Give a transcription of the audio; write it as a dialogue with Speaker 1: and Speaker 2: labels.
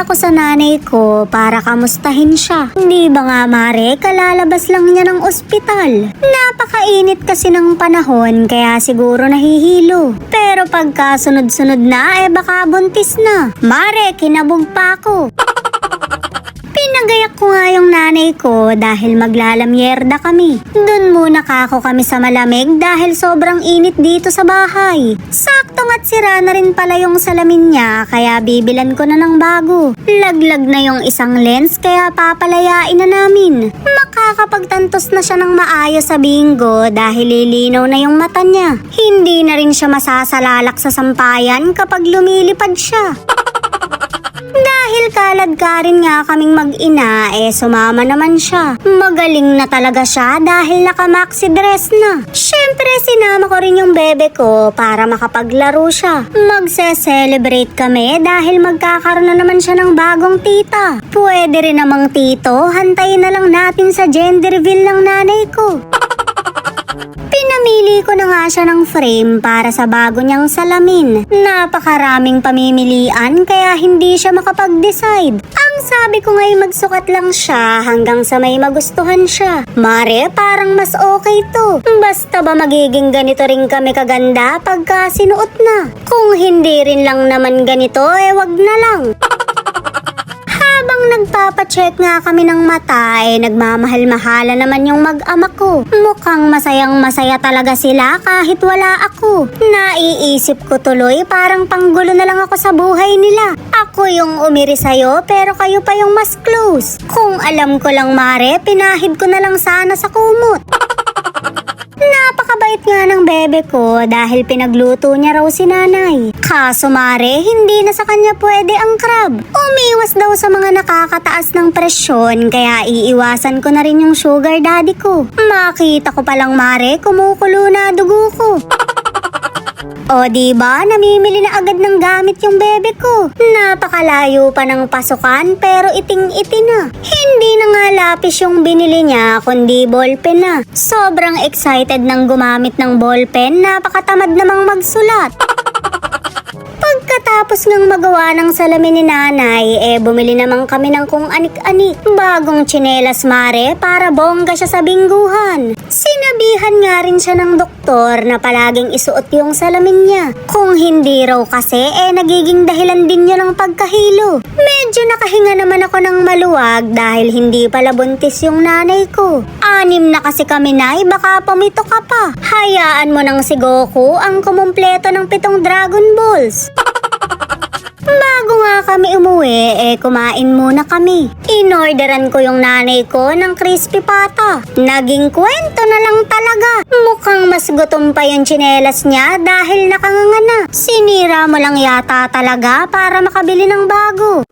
Speaker 1: ako sa nanay ko para kamustahin siya. Hindi ba nga mare, kalalabas lang niya ng ospital. Napakainit kasi ng panahon kaya siguro nahihilo. Pero pagka sunod-sunod na baka buntis na. Mare, kinabog pa ako. Pinagayak ko nga yung nanay ko dahil maglalamyerda kami. Doon muna kako kami sa malamig dahil sobrang init dito sa bahay. Saktong at sira na rin pala yung salamin niya kaya bibilan ko na ng bago. Laglag na yung isang lens kaya papalayain na namin. Makakapagtantos na siya ng maayos sa bingo dahil lilinaw na yung mata niya. Hindi na rin siya masasalalak sa sampayan kapag lumilipad siya. Dahil kalad ka rin nga kaming mag-ina, sumama naman siya. Magaling na talaga siya dahil naka-maxi dress na. Syempre sinama ko rin yung bebe ko para makapaglaro siya. Magse-celebrate kami dahil magkakaroon na naman siya ng bagong tita. Pwede rin namang tito, hantayin na lang natin sa gender reveal ng nanay ko. Pinamili ko na nga siya ng frame para sa bago niyang salamin. Napakaraming pamimilian kaya hindi siya makapag-decide. Ang sabi ko nga'y magsukat lang siya hanggang sa may magustuhan siya. Mare, parang mas okay to. Basta ba magiging ganito rin kami kaganda pagka sinuot na? Kung hindi rin lang naman ganito, wag na lang. Habang nagpapacheck nga kami ng mata, nagmamahal-mahala naman yung mag-ama ko. Mukhang masayang masaya talaga sila kahit wala ako. Naiisip ko tuloy parang panggulo na lang ako sa buhay nila. Ako yung umiri sa'yo pero kayo pa yung mas close. Kung alam ko lang mare, pinahid ko na lang sana sa kumot. Napakabait nga ng bebe ko dahil pinagluto niya raw si nanay. Kaso mare, hindi na sa kanya pwede ang crab. Umiwas daw sa mga nakakataas ng presyon kaya iiwasan ko na rin yung sugar daddy ko. Makita ko palang mare, kumukulo na dugo ko. O diba, namimili na agad ng gamit yung bebe ko. Napakalayo pa ng pasukan pero iting-iting na. Hindi na nga lapis yung binili niya kundi ballpen na. Sobrang excited nang gumamit ng ballpen, napakatamad namang magsulat. Pagkatapos ng magawa ng salamin ni nanay, bumili naman kami ng kung anik-anik. Bagong tsinelas mare para bongga siya sa bingguhan. Sinabihan nga rin siya ng doktor na palaging isuot yung salamin niya. Kung hindi raw kasi, nagiging dahilan din niya ng pagkahilo. Medyo nakahinga naman ako ng maluwag dahil hindi pala buntis yung nanay ko. 6 na kasi kami nay, baka pumito ka pa. Hayaan mo nang si Goku ang kumumpleto ng 7 Dragon Balls. Bago nga kami umuwi, kumain muna kami. Inorderan ko yung nanay ko ng crispy pata. Naging kwento na lang talaga. Mukhang mas gutom pa yung tsinelas niya dahil nakanganga na. Sinira mo lang yata talaga para makabili ng bago.